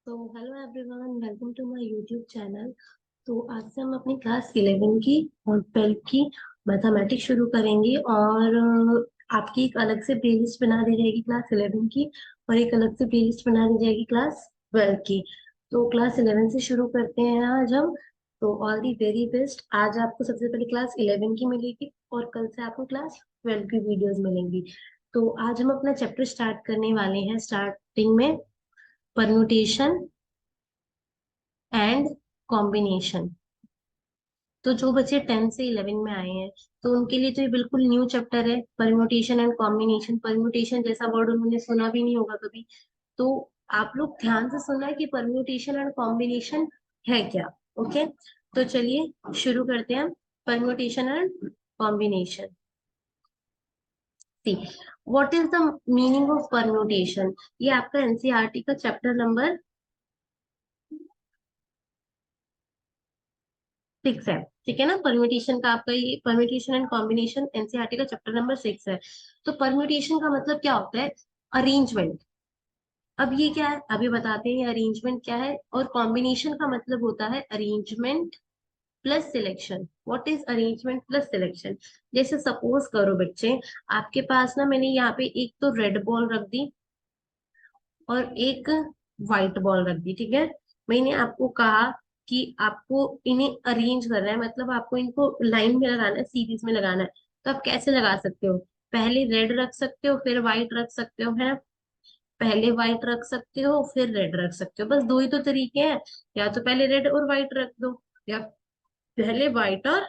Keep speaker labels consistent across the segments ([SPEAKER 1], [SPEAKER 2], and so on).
[SPEAKER 1] तो hello everyone, welcome to my YouTube channel. तो आज से हम अपनी क्लास 11 की और 12 की मैथमेटिक्स शुरू करेंगे। और आपकी एक अलग से प्लेलिस्ट बना दी जाएगी क्लास 11 की, और एक अलग से प्लेलिस्ट बना दी जाएगी क्लास 12 की। तो क्लास 11 से शुरू करते हैं आज हम। तो ऑल दी वेरी बेस्ट। आज आपको सबसे पहले क्लास 11 की मिलेगी और कल से आपको क्लास 12 की वीडियोस मिलेंगी। तो आज हम अपना चैप्टर स्टार्ट करने वाले हैं। स्टार्टिंग में परम्यूटेशन एंड कॉम्बिनेशन। तो जो बच्चे 10 से 11 में आए हैं, तो उनके लिए तो ये बिल्कुल न्यू चैप्टर है, परम्यूटेशन एंड कॉम्बिनेशन। परम्यूटेशन जैसा वर्ड उन्होंने सुना भी नहीं होगा कभी। तो आप लोग ध्यान से सुनना है कि परम्यूटेशन एंड कॉम्बिनेशन है क्या। ओके, तो चलिए शुरू करते हैं। Permutation and combination. See, what is the meaning of permutation? ये आपका एनसीईआरटी का चैप्टर नंबर 6 है। ठीक है ना, परम्यूटेशन का आपका ये परम्यूटेशन एंड कॉम्बिनेशन एनसीईआरटी का चैप्टर नंबर 6 है। तो परम्यूटेशन का मतलब क्या होता है? अरेंजमेंट। अब ये क्या है, अभी बताते हैं अरेंजमेंट क्या है। और कॉम्बिनेशन का मतलब होता है arrangement plus selection. What is arrangement plus selection? जैसे सपोज करो बच्चे, आपके पास ना, मैंने यहाँ पे एक तो रेड बॉल रख दी और एक व्हाइट बॉल रख दी। ठीक है, मैंने आपको कहा कि आपको इन्हें अरेंज करना है, मतलब आपको इनको लाइन में लगाना है, सीरीज में लगाना है। तो आप कैसे लगा सकते हो? पहले रेड रख सकते हो, फिर व्हाइट रख सकते हो, है। पहले व्हाइट रख सकते हो, फिर रेड रख सकते हो। बस दो ही तो तरीके हैं। या तो पहले रेड और व्हाइट रख दो, या पहले व्हाइट और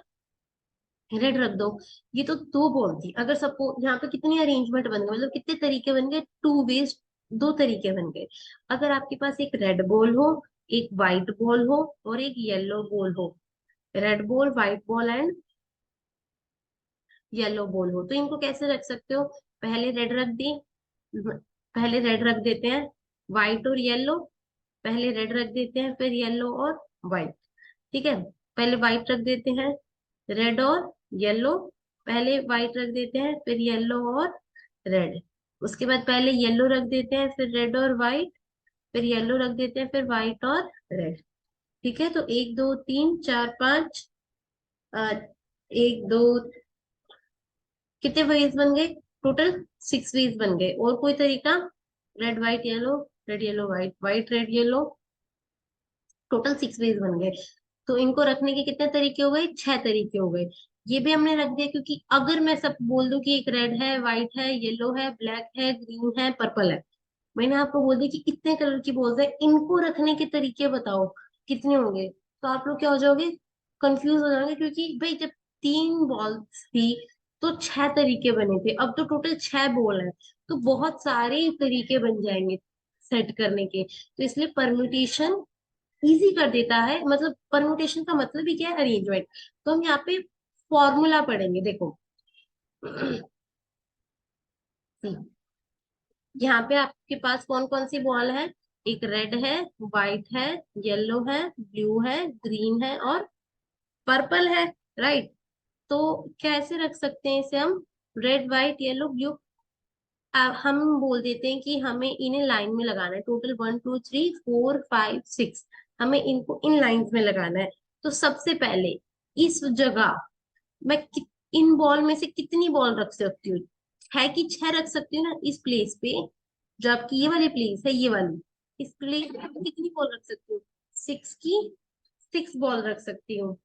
[SPEAKER 1] रेड रख दो। ये तो दो बॉल थी। अगर सपोज यहाँ पे कितनी अरेंजमेंट बन गए, मतलब कितने तरीके बन गए? टू वेज, दो तरीके बन गए। अगर आपके पास एक रेड बॉल हो, एक व्हाइट बॉल हो और एक येलो बॉल हो, red ball, white ball and yellow ball हो, तो इनको कैसे रख सकते हो? पहले रेड रख दी, पहले रेड रख देते हैं, व्हाइट और येलो। पहले रेड रख देते हैं, फिर येलो और व्हाइट। ठीक है, पहले व्हाइट रख देते हैं, रेड और येलो। पहले व्हाइट रख देते हैं, फिर येलो और रेड। उसके बाद पहले येलो रख देते हैं, फिर रेड और व्हाइट। फिर येलो रख देते हैं, फिर व्हाइट और रेड। ठीक है, तो एक दो तीन चार पांच, एक दो, कितने वेज बन गए? टोटल 6 वेज बन गए। और कोई तरीका? Red white yellow, red yellow white, white red yellow, total 6 ways बन गए। तो इनको रखने के कितने तरीके हो गए? 6 तरीके हो गए। ये भी हमने रख दिया, क्योंकि अगर मैं सब बोल दूं कि एक रेड है, व्हाइट है, येलो है, ब्लैक है, ग्रीन है, पर्पल है, मैंने आपको बोल दिया कि इतने कलर की बॉल्स है, इनको रखने के तरीके बताओ कितने होंगे। तो आप लोग क्या हो जाओगे? कंफ्यूज हो जाओगे, क्योंकि भाई जब 3 बॉल्स थी तो 6 तरीके बने थे, अब तो टोटल 6 बॉल है। तो बहुत सारे तरीके बन जाएंगे सेट करने के। तो इसलिए परम्यूटेशन इजी कर देता है। मतलब परमुटेशन का मतलब ही क्या है? अरेंजमेंट। तो हम यहाँ पे फॉर्मूला पढ़ेंगे, देखो। यहाँ पे आपके पास कौन कौन सी बॉल है? एक रेड है, व्हाइट है, येलो है, ब्लू है, ग्रीन है और पर्पल है। राइट। तो कैसे रख सकते हैं इसे हम? Red white yellow blue. हम बोल देते हैं कि हमें इन्हें लाइन में लगाना है। टोटल 1 2 3 4 5 6, हमें इनको इन लाइंस में लगाना है। तो सबसे पहले इस जगह मैं इन बॉल में से कितनी बॉल रख सकती हूँ? 6 की 6 रख सकती हूँ ना इस प्लेस पे। जो आपकी ये वाली प्लेस है, ये वाली, इस प्लेस पे मैं कितनी बॉल रख सकती हूँ? 6 की 6 बॉल रख सकती हूँ।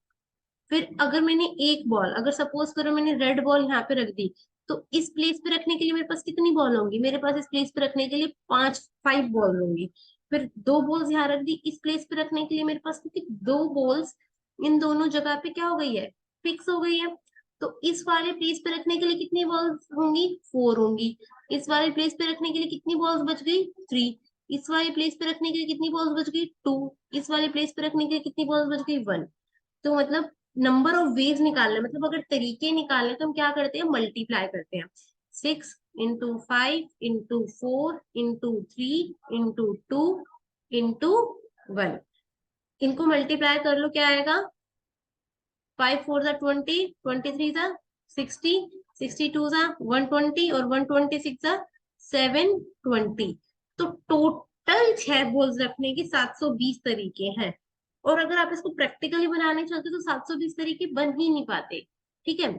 [SPEAKER 1] फिर अगर मैंने एक बॉल, अगर सपोज करो मैंने रेड बॉल यहाँ पे रख दी, तो इस प्लेस पे रखने के लिए मेरे पास कितनी बॉल होंगी? मेरे पास इस प्लेस पे रखने के लिए 5 बॉल होंगी। फिर दो बॉल्स यहाँ रख दी इस प्लेस पे रखने के लिए मेरे पास, क्योंकि दो बॉल्स इन दोनों जगह पे क्या हो गई है? फिक्स हो गई है। तो इस वाले प्लेस पे रखने के लिए कितनी बॉल्स होंगी? 4 होंगी। इस वाले प्लेस पे रखने के लिए कितनी बॉल्स बच गई? 3। इस वाले प्लेस पे रखने के लिए कितनी बॉल्स बच गई? 2। इस वाले प्लेस पे रखने के लिए कितनी बॉल्स बच गई? 1। तो मतलब नंबर ऑफ वेज निकालना, मतलब अगर तरीके निकालने तो हम क्या करते हैं? मल्टीप्लाई करते हैं। 6 into 5 into 4 into 3 into 2 into 1। इनको मल्टीप्लाई कर लो, क्या आएगा? 5 4 20, 23 60, 62 120 और 126 720। तो टोटल 6 बॉल्स रखने के 720 तरीके हैं। और अगर आप इसको प्रैक्टिकली बनाने चलते तो 720 तरीके बन ही नहीं पाते। ठीक है,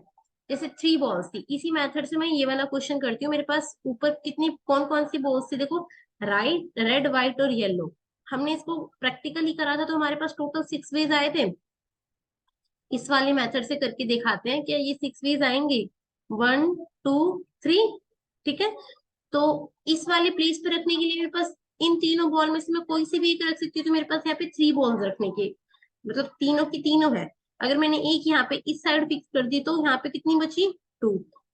[SPEAKER 1] जैसे 3 बॉल्स थी, इसी मेथड से मैं ये वाला क्वेश्चन करती हूँ। मेरे पास ऊपर कितनी कौन कौन सी बॉल्स थी, देखो, राइट, रेड, व्हाइट और येलो। हमने इसको प्रैक्टिकली करा था तो हमारे पास टोटल 6 वेज आए थे। इस वाले मेथड से करके दिखाते हैं, क्या ये 6 वेज आएंगे? 1 2 3। ठीक है, तो इस वाले प्लेस पे रखने के लिए मेरे पास इन तीनों बॉल में से मैं कोई सी भी एक रख सकती हूँ। तो मेरे पास यहाँ पे 3 बॉल्स रखने के, मतलब तीनों की तीनों है। अगर मैंने एक यहाँ पे इस साइड फिक्स कर दी तो यहाँ पे कितनी बची? 2।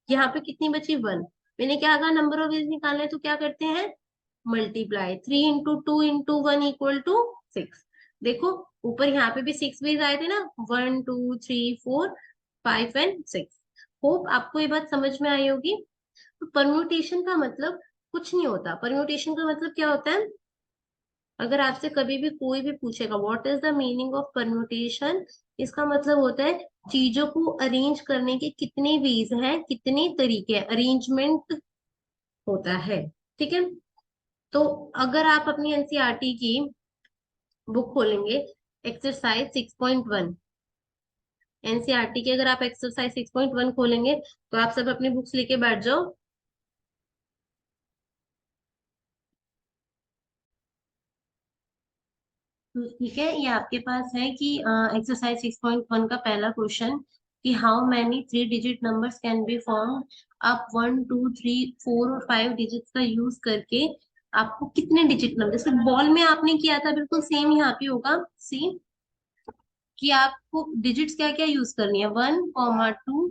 [SPEAKER 1] यहाँ पे कितनी बची? 1। मैंने क्या कहा, नंबर ऑफ वेज निकालना है तो क्या करते हैं? मल्टीप्लाई। 3 × 2 × 1 = 6। देखो, ऊपर यहाँ पे भी 6 वेज आए थे ना, 1 2 3 4 5 एंड 6। होप आपको ये बात समझ में आई होगी। तो परम्यूटेशन का मतलब कुछ नहीं होता। परम्यूटेशन का मतलब क्या होता है? अगर आपसे कभी भी कोई भी पूछेगा what is the meaning of permutation, इसका मतलब होता है चीजों को अरेंज करने के कितने वेज हैं, कितने तरीके हैं, अरेंजमेंट होता है। ठीक है, तो अगर आप अपनी एनसीईआरटी की बुक खोलेंगे, एक्सरसाइज 6.1, एनसीईआरटी की अगर आप एक्सरसाइज 6.1 खोलेंगे तो आप सब अपनी बुक्स लेके बैठ जाओ। तो ठीक है, ये आपके पास है कि एक्सरसाइज 6.1 का पहला क्वेश्चन, कि how many 3 digit numbers can be form. आप 1 2 3 4 और 5 डिजिट्स का यूज करके आपको कितने डिजिट नंबर, जैसे बॉल में आपने किया था बिल्कुल सेम यहाँ पे होगा। सी, कि आपको डिजिट्स क्या क्या यूज करनी है, 1 2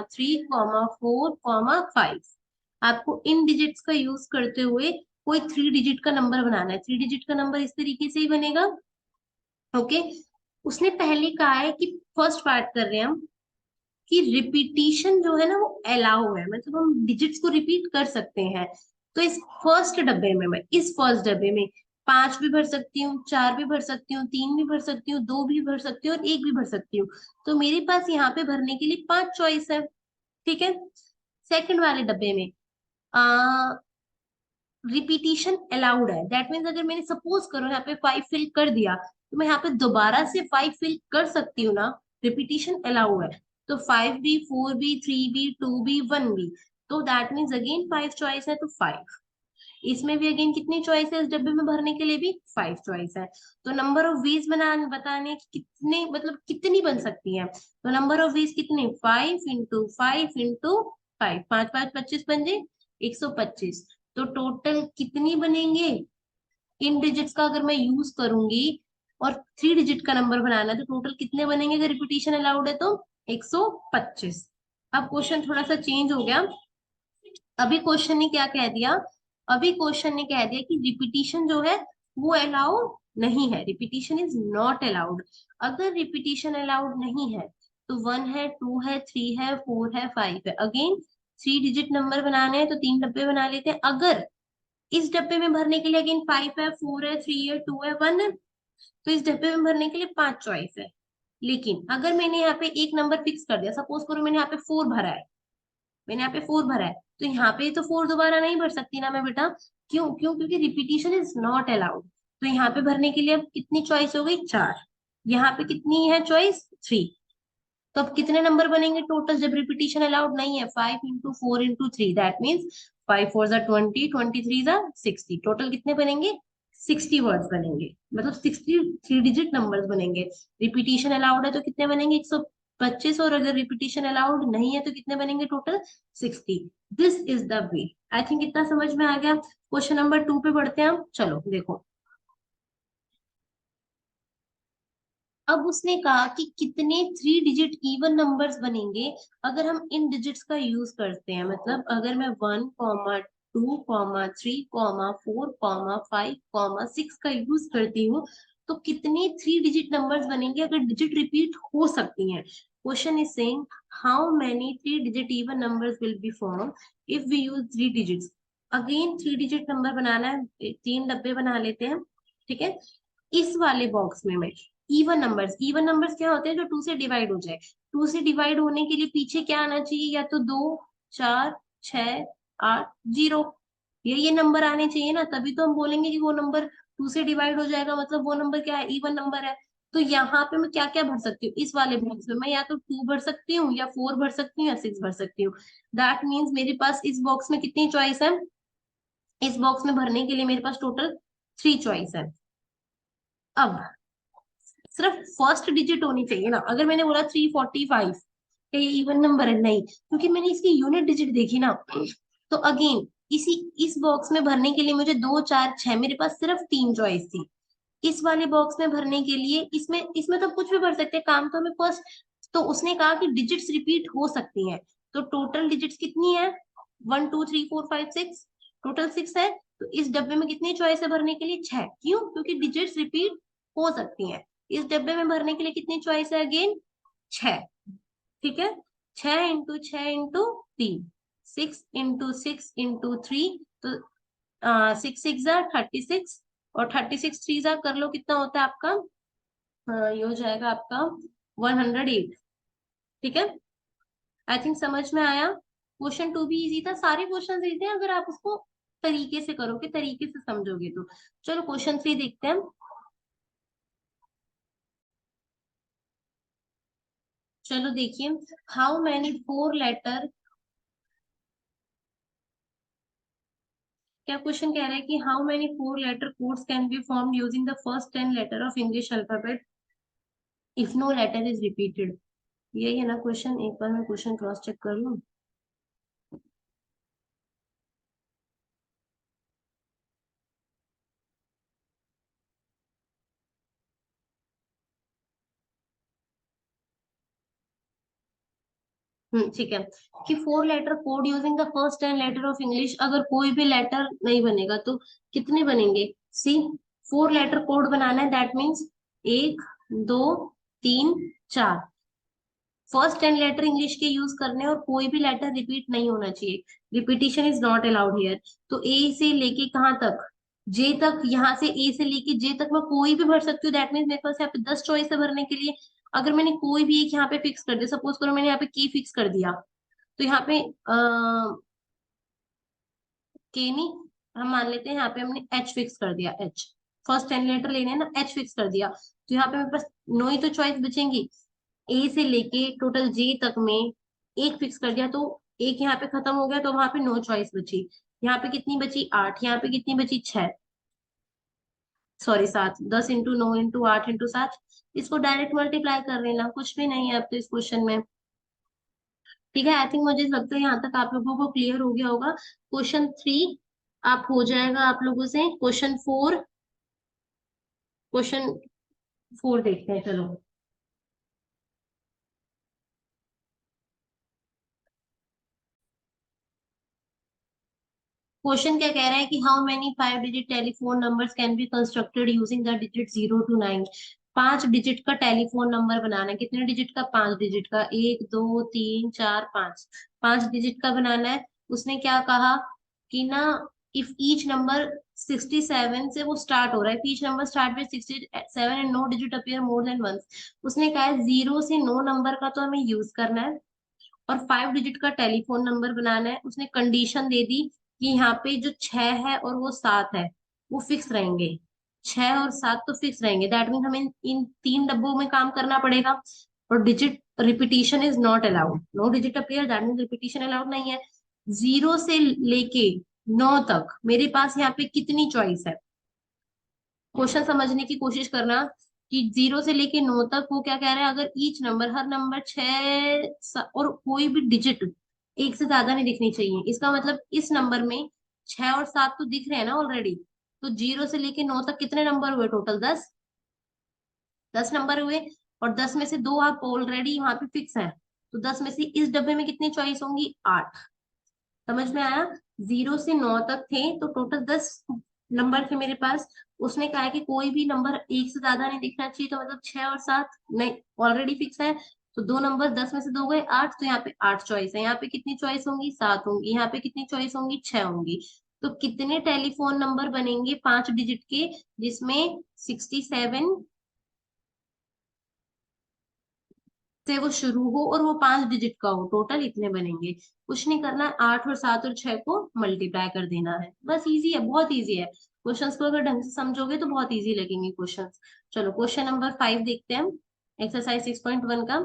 [SPEAKER 1] 3 4 5। आपको इन डिजिट्स का यूज करते हुए कोई 3 डिजिट का नंबर बनाना है। 3 डिजिट का नंबर इस तरीके से ही बनेगा। ओके, उसने पहले कहा है कि फर्स्ट पार्ट कर रहे हैं हम, कि रिपीटिशन जो है ना वो अलाउ है, मतलब हम डिजिट्स को रिपीट कर सकते हैं। तो इस फर्स्ट डब्बे में, मैं इस फर्स्ट डब्बे में 5 भी भर सकती हूँ, 4 भी भर सकती हूँ, 3 भी भर सकती हूँ, 2 भी भर सकती हूँ और 1 भी भर सकती हूँ। तो मेरे पास यहाँ पे भरने के लिए 5 चॉइस है। ठीक है, सेकंड वाले डब्बे में आ रिपीटिशन अलाउड है। दैट मीन्स अगर मैंने सपोज करो यहाँ पे 5 फिल कर दिया तो मैं यहाँ पे दोबारा से 5 फिल कर सकती हूँ ना, रिपीटिशन अलाउड है। तो 5 भी, 4 भी, 3 भी, 2 भी, 1 भी। तो दैट मीन्स अगेन 5 चॉइस है तो 5। इसमें भी अगेन कितनी चॉइस है, इस डब्बे में भरने के लिए भी 5 चॉइस है। तो नंबर ऑफ वेज बताने की कितने, मतलब कितनी बन सकती है, तो नंबर ऑफ वेज कितने, 5 × 5 × 5, 5 5 25 बन जाए, 125। तो टोटल कितनी बनेंगे इन डिजिट्स का, अगर मैं यूज करूंगी और 3 डिजिट का नंबर बनाना है तो टोटल कितने बनेंगे, अगर रिपीटिशन अलाउड है तो 125। अब क्वेश्चन थोड़ा सा चेंज हो गया। अभी क्वेश्चन ने क्या कह दिया, अभी क्वेश्चन ने कह दिया कि रिपीटिशन जो है वो अलाउड नहीं है, रिपीटिशन इज नॉट अलाउड। अगर रिपीटिशन अलाउड नहीं है तो 1 है, 2 है, 3 है, 4 है, 5 है। अगेन 3 डिजिट नंबर बनाने हैं तो 3 डब्बे बना लेते हैं। अगर इस डब्बे में भरने के लिए अगेन 5 है, 4 है, 3 है, 2 है, 1 है, तो इस डब्बे में भरने के लिए 5 चॉइस है। लेकिन अगर मैंने यहाँ पे एक नंबर फिक्स कर दिया, सपोज करो मैंने यहाँ पे 4 भरा है, मैंने यहाँ पे 4 भरा है, तो यहाँ पे तो 4 दोबारा नहीं भर सकती ना मैं बेटा। क्यों क्यों क्योंकि रिपीटिशन इज नॉट अलाउड। तो यहाँ पे भरने के लिए अब कितनी चॉइस हो गई, 4। यहाँ पे कितनी है चॉइस, 3। तो अब कितने नंबर बनेंगे टोटल जब रिपीटिशन अलाउड नहीं है, 5 × 4 × 3, दैट मीन्स 5 4 = 20, 23 60। टोटल कितने बनेंगे, 60 वर्ड्स बनेंगे, मतलब 60 3 डिजिट नंबर्स बनेंगे। रिपीटिशन अलाउड है तो कितने बनेंगे, 125। और अगर रिपीटिशन अलाउड नहीं है तो कितने बनेंगे total, 60। This is the way. I think इतना समझ में आ गया। क्वेश्चन नंबर 2 पे बढ़ते हैं हम, चलो देखो। अब उसने कहा कि कितने 3 डिजिट इवन नंबर्स बनेंगे अगर हम इन डिजिट्स का यूज करते हैं। मतलब अगर मैं 1 2 3 4 5 6 का यूज करती हूँ तो कितने 3 डिजिट नंबर्स बनेंगे अगर डिजिट रिपीट हो सकती हैं। Question is saying how many 3 digit even numbers will be form if we use 3 digits. Again 3 digit number बनाना है, 3 डब्बे बना लेते हैं। ठीक है, इस वाले बॉक्स में मैं इवन नंबर्स क्या होते हैं, जो 2 से डिवाइड हो जाए। 2 से डिवाइड होने के लिए पीछे क्या आना चाहिए, या तो 2 4 6 8 0। ये नंबर आने चाहिए ना, तभी तो हम बोलेंगे कि वो नंबर 2 से डिवाइड हो जाएगा, मतलब वो नंबर क्या है, इवन नंबर है। तो यहाँ पे मैं क्या क्या भर सकती हूँ, इस वाले बॉक्स में मैं या तो 2 भर सकती हूँ, या 4 भर सकती हूँ, या 6 भर सकती हूँ। दैट मीन्स मेरे पास इस बॉक्स में कितनी चॉइस है, इस बॉक्स में भरने के लिए मेरे पास टोटल 3 चॉइस है। अब सिर्फ फर्स्ट डिजिट होनी चाहिए ना, अगर मैंने बोला 345, क्या ये इवन नंबर है? नहीं, क्योंकि मैंने इसकी यूनिट डिजिट देखी ना। तो अगेन इसी इस बॉक्स में भरने के लिए मुझे 2 4 6, मेरे पास सिर्फ 3 चॉइस थी। इस वाले बॉक्स में भरने के लिए, इसमें इसमें तो कुछ भी भर सकते हैं, काम तो हमें फर्स्ट। तो उसने कहा कि डिजिट्स रिपीट हो सकती हैं। तो टोटल डिजिट्स कितनी है, 1 2 3 4 5 6, टोटल 6 है। तो इस डब्बे में कितनी चॉइस है भरने के लिए, 6। क्यों? क्योंकि डिजिट्स रिपीट हो सकती हैं। इस डब्बे में भरने के लिए कितनी चॉइस है, अगेन 6। ठीक है, 6 × 6 × 3, 6 × 6 × 3, तो 6 6 36, और 36 3 कर लो कितना होता है आपका, ये हो जाएगा आपका 108। ठीक है, आई थिंक समझ में आया। क्वेश्चन 2 भी इजी था, सारे क्वेश्चन इजी हैं अगर आप उसको तरीके से करोगे, तरीके से समझोगे तो। चलो क्वेश्चन 3 देखते हैं। चलो देखिए, हाउ मैनी 4 लेटर, क्या क्वेश्चन कह रहा है कि how many 4 letter codes can be form using the first 10 letter of English alphabet if no letter is repeated. यही है ना क्वेश्चन, एक बार मैं क्वेश्चन क्रॉस चेक कर लूं। ठीक है, कि 4 letter code using the first 10 letter of English, अगर कोई भी लेटर नहीं बनेगा तो कितने बनेंगे, सी 4 लेटर कोड बनाना है, that means 1 2 3 4। First 10 letter English के यूज करने, और कोई भी लेटर रिपीट नहीं होना चाहिए, repetition is not allowed here. तो ए से लेके कहाँ तक, जे तक, यहाँ से ए से लेके जे तक मैं कोई भी भर सकती हूँ, दैट मीन्स मेरे पास यहाँ पे 10 चॉइस है भरने के लिए। अगर मैंने कोई भी एक यहाँ पे फिक्स कर दिया, सपोज करो मैंने यहाँ पे की फिक्स कर दिया, तो यहाँ पे के नहीं, हम मान लेते हैं यहाँ पे हमने एच फिक्स कर दिया, एच, फर्स्ट 10 लेटर लेने हैं ना, एच फिक्स कर दिया, तो यहाँ पे मेरे पास 9 ही तो चॉइस बचेंगी। ए से लेके टोटल जे तक में एक फिक्स कर दिया, तो एक यहाँ पे खत्म हो गया, तो वहां पे 9 चॉइस बची। यहाँ पे कितनी बची, 8, यहाँ पे कितनी बची, 6, सॉरी 7, 10 × 9 × 8 × 7। इसको डायरेक्ट मल्टीप्लाई कर लेना, कुछ भी नहीं है अब तो इस क्वेश्चन में। ठीक है, आई थिंक मुझे लगता है यहाँ तक आप लोगों को क्लियर हो गया होगा। क्वेश्चन 3 आप हो जाएगा आप लोगों से। क्वेश्चन 4 देखते हैं, चलो। क्वेश्चन क्या कह रहा है कि how many 5 digit telephone numbers can be constructed using the digit 0 to 9। 5 digit का टेलीफोन नंबर बनाना है, कितने डिजिट का, 5 डिजिट का, 1 2 3 4 5, 5 डिजिट का बनाना है। उसने क्या कहा कि ना, इफ ईच नंबर 67 से वो स्टार्ट हो रहा है, each number start with 67 and no digit appear more than once. उसने कहा है 0 से 9 नंबर का तो हमें यूज करना है, और 5 डिजिट का टेलीफोन नंबर बनाना है। उसने कंडीशन दे दी कि यहाँ पे जो 6 है और वो 7 है वो फिक्स रहेंगे, 6 और 7 तो फिक्स रहेंगे, दैट मीन हमें इन 3 डब्बों में काम करना पड़ेगा। और digit repetition is not allowed, no digit appear, that mean repetition allowed नहीं है। 0 से लेके 9 तक मेरे पास यहाँ पे कितनी चॉइस है, क्वेश्चन समझने की कोशिश करना। कि 0 से लेके 9 तक वो क्या कह रहा है, अगर ईच नंबर, हर नंबर 6 और कोई भी डिजिट एक से ज्यादा नहीं दिखनी चाहिए, इसका मतलब इस नंबर में 6 और 7 तो दिख रहे हैं ना ऑलरेडी। तो 0 से लेके 9 तक कितने नंबर हुए, टोटल 10, 10 नंबर हुए। और 10 में से 2 आप ऑलरेडी वहां पे फिक्स है, तो 10 में से इस डब्बे में कितनी चॉइस होंगी, 8। समझ में आया, 0 से 9 तक थे तो टोटल 10 नंबर थे मेरे पास। उसने कहा है कि कोई भी नंबर एक से ज्यादा नहीं दिखना चाहिए, तो मतलब 6 और 7 नहीं, ऑलरेडी फिक्स है। तो 2 नंबर, 10 में से 2 गए 8, तो यहाँ पे 8 चॉइस है। यहाँ पे कितनी चॉइस होंगी, 7 होंगी। यहाँ पे कितनी चॉइस होंगी, 6 होंगी। तो कितने टेलीफोन नंबर बनेंगे 5 डिजिट के, जिसमें से वो शुरू हो और वो 5 डिजिट का हो, टोटल इतने बनेंगे। कुछ नहीं करना, 8 और 7 और 6 को मल्टीप्लाई कर देना है, बस इजी है, बहुत इजी है। क्वेश्चंस को अगर ढंग से समझोगे तो बहुत इजी लगेंगे क्वेश्चंस। चलो क्वेश्चन नंबर 5 देखते हैं हम, एक्सरसाइज 6.1 का।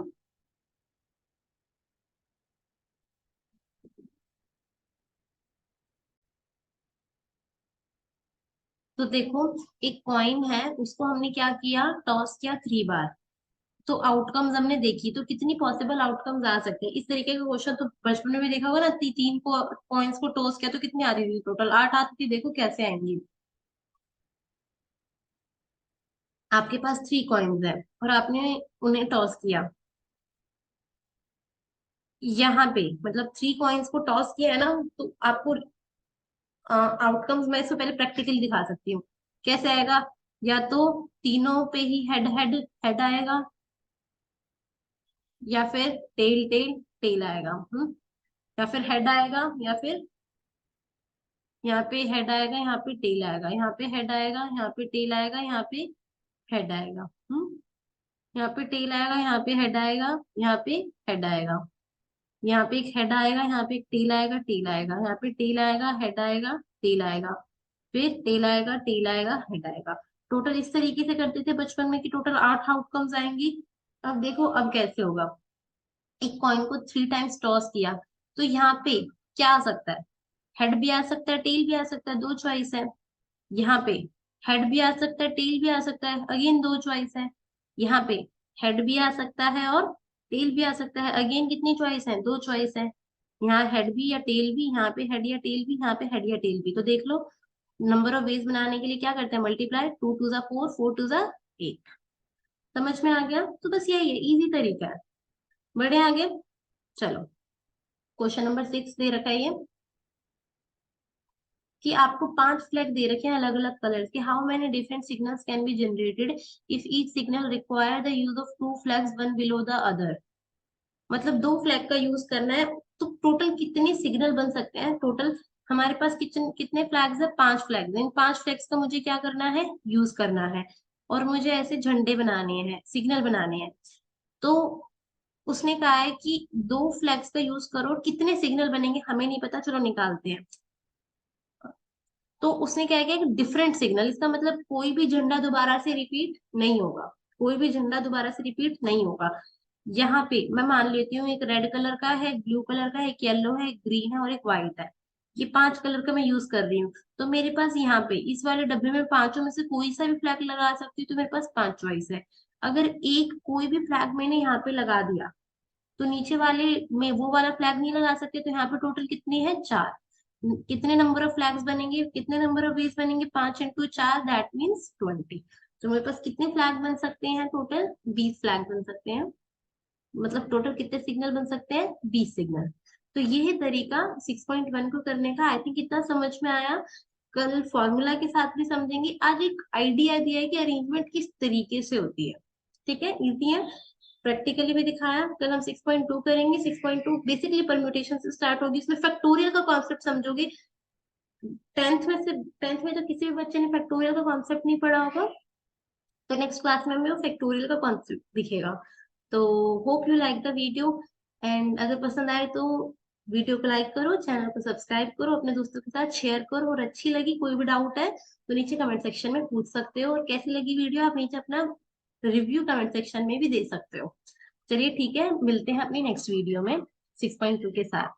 [SPEAKER 1] तो देखो, एक कॉइन है, उसको हमने क्या किया, टॉस किया 3 बार। तो आउटकम्स हमने देखी, तो कितनी पॉसिबल आउटकम्स आ सकते हैं इस तरीके का क्वेश्चन। तो बचपन में भी देखा होगा ना, 3 को कॉइन्स को टॉस किया तो कितनी आती थी, टोटल 8 आती थी। देखो कैसे आएंगी। आपके पास 3 कॉइन्स है और आपने उन्हें टॉस किया यहाँ पे, मतलब 3 कॉइन्स को टॉस किया है ना, तो आपको आउटकम्स मैं इससे पहले प्रैक्टिकली दिखा सकती हूँ। कैसे आएगा, या तो तीनों पे ही हेड हेड हेड आएगा, या फिर टेल टेल टेल आएगा। या फिर हेड आएगा, या फिर यहाँ पे हेड आएगा, यहाँ पे टेल आएगा, यहाँ पे हेड आएगा, यहाँ पे टेल आएगा, यहाँ पे हेड आएगा। यहाँ पे टेल आएगा, यहाँ पे हेड आएगा, यहाँ पे हेड आएगा, यहाँ पे एक हेड आएगा, यहाँ पे एक टेल आएगा, टेल आएगा, यहाँ पे टेल आएगा, हेड आएगा, टेल आएगा, फिर टेल आएगा, टेल आएगा, हेड आएगा। टोटल इस तरीके से करते थे बचपन में कि टोटल 8 आउटकम्स आएंगी। अब देखो अब कैसे होगा। एक कॉइन को 3 टाइम्स टॉस किया, तो यहाँ पे क्या आ सकता है, हेड भी आ सकता है, टेल भी आ सकता है, 2 चॉइस है। यहाँ पे हेड भी आ सकता है, टेल भी आ सकता है, अगेन 2 चॉइस है। यहाँ पे हेड भी आ सकता है और टेल भी आ सकता है, अगेन कितनी चॉइस है, 2 चॉइस है। यहाँ हेड भी या टेल भी, यहाँ पे हेड या टेल भी, यहाँ पे हेड या टेल भी। तो देख लो, नंबर ऑफ वेज बनाने के लिए क्या करते हैं, मल्टीप्लाई, 2 2 ज़ा 4, 4 2 ज़ा 8। समझ में आ गया, तो बस यही है, इजी तरीका है। बढ़े आगे। चलो क्वेश्चन नंबर 6 दे रखा है ये, कि आपको 5 फ्लैग दे रखे हैं अलग अलग कलर्स के। How many different signals can be generated if each signal require the use of 2 flags one below the other. मतलब 2 फ्लैग का यूज करना है, तो टोटल कितने सिग्नल बन सकते हैं। टोटल हमारे पास कितने फ्लैग्स है, 5 फ्लैग्स। इन 5 फ्लैग्स का मुझे क्या करना है, यूज करना है। और मुझे ऐसे झंडे बनाने हैं, सिग्नल बनाने हैं। तो उसने कहा है कि 2 फ्लैग्स का यूज करो, कितने सिग्नल बनेंगे हमें नहीं पता, चलो निकालते हैं। तो उसने क्या किया कि डिफरेंट सिग्नल, इसका मतलब कोई भी झंडा दोबारा से रिपीट नहीं होगा, कोई भी झंडा दोबारा से रिपीट नहीं होगा। यहाँ पे मैं मान लेती हूँ, एक रेड कलर का है, एक ब्लू कलर का है, एक येलो है, एक ग्रीन है और एक व्हाइट है। ये 5 कलर का मैं यूज कर रही हूँ। तो मेरे पास यहाँ पे इस वाले डब्बे में पांचों में से कोई सा भी फ्लैग लगा सकती हूँ, तो मेरे पास 5 चॉइस है। अगर एक कोई भी फ्लैग मैंने यहाँ पे लगा दिया, तो नीचे वाले में वो वाला फ्लैग नहीं लगा सकते, तो यहाँ पे टोटल कितनी है, 4। कितने नंबर ऑफ फ्लैग्स बनेंगे, कितने नंबर ऑफ वेज बनेंगे, 5 × 4, दैट मीन्स 20। तो मेरे पास कितने फ्लैग बन सकते हैं, टोटल 20 फ्लैग बन सकते हैं। मतलब टोटल कितने सिग्नल बन सकते हैं, 20 सिग्नल। तो ये है तरीका 6.1 को करने का। आई थिंक इतना समझ में आया। कल फॉर्मूला के साथ भी समझेंगे, आज एक आइडिया दिया है कि अरेंजमेंट किस तरीके से होती है। ठीक है, इजी है। प्रैक्टिकली भी दिखाया। कल हम 6.2 करेंगे। 6.2 बेसिकली परम्यूटेशन से स्टार्ट होगी, इसमें फैक्टोरियल का कॉन्सेप्ट समझोगे। टेंथ में तो किसी भी बच्चे ने फैक्टोरियल का कॉन्सेप्ट नहीं पढ़ा होगा, तो नेक्स्ट क्लास में हमें वो फैक्टोरियल का कॉन्सेप्ट दिखेगा। तो hope you like the video, and अगर पसंद आए तो वीडियो को लाइक करो, चैनल को सब्सक्राइब करो, अपने दोस्तों के साथ शेयर करो। और अच्छी लगी, कोई भी डाउट है तो नीचे कमेंट सेक्शन में पूछ सकते हो, और कैसी लगी वीडियो आप नीचे अपना रिव्यू कमेंट सेक्शन में भी दे सकते हो। चलिए ठीक है, मिलते हैं अपनी नेक्स्ट वीडियो में 6.2 के साथ।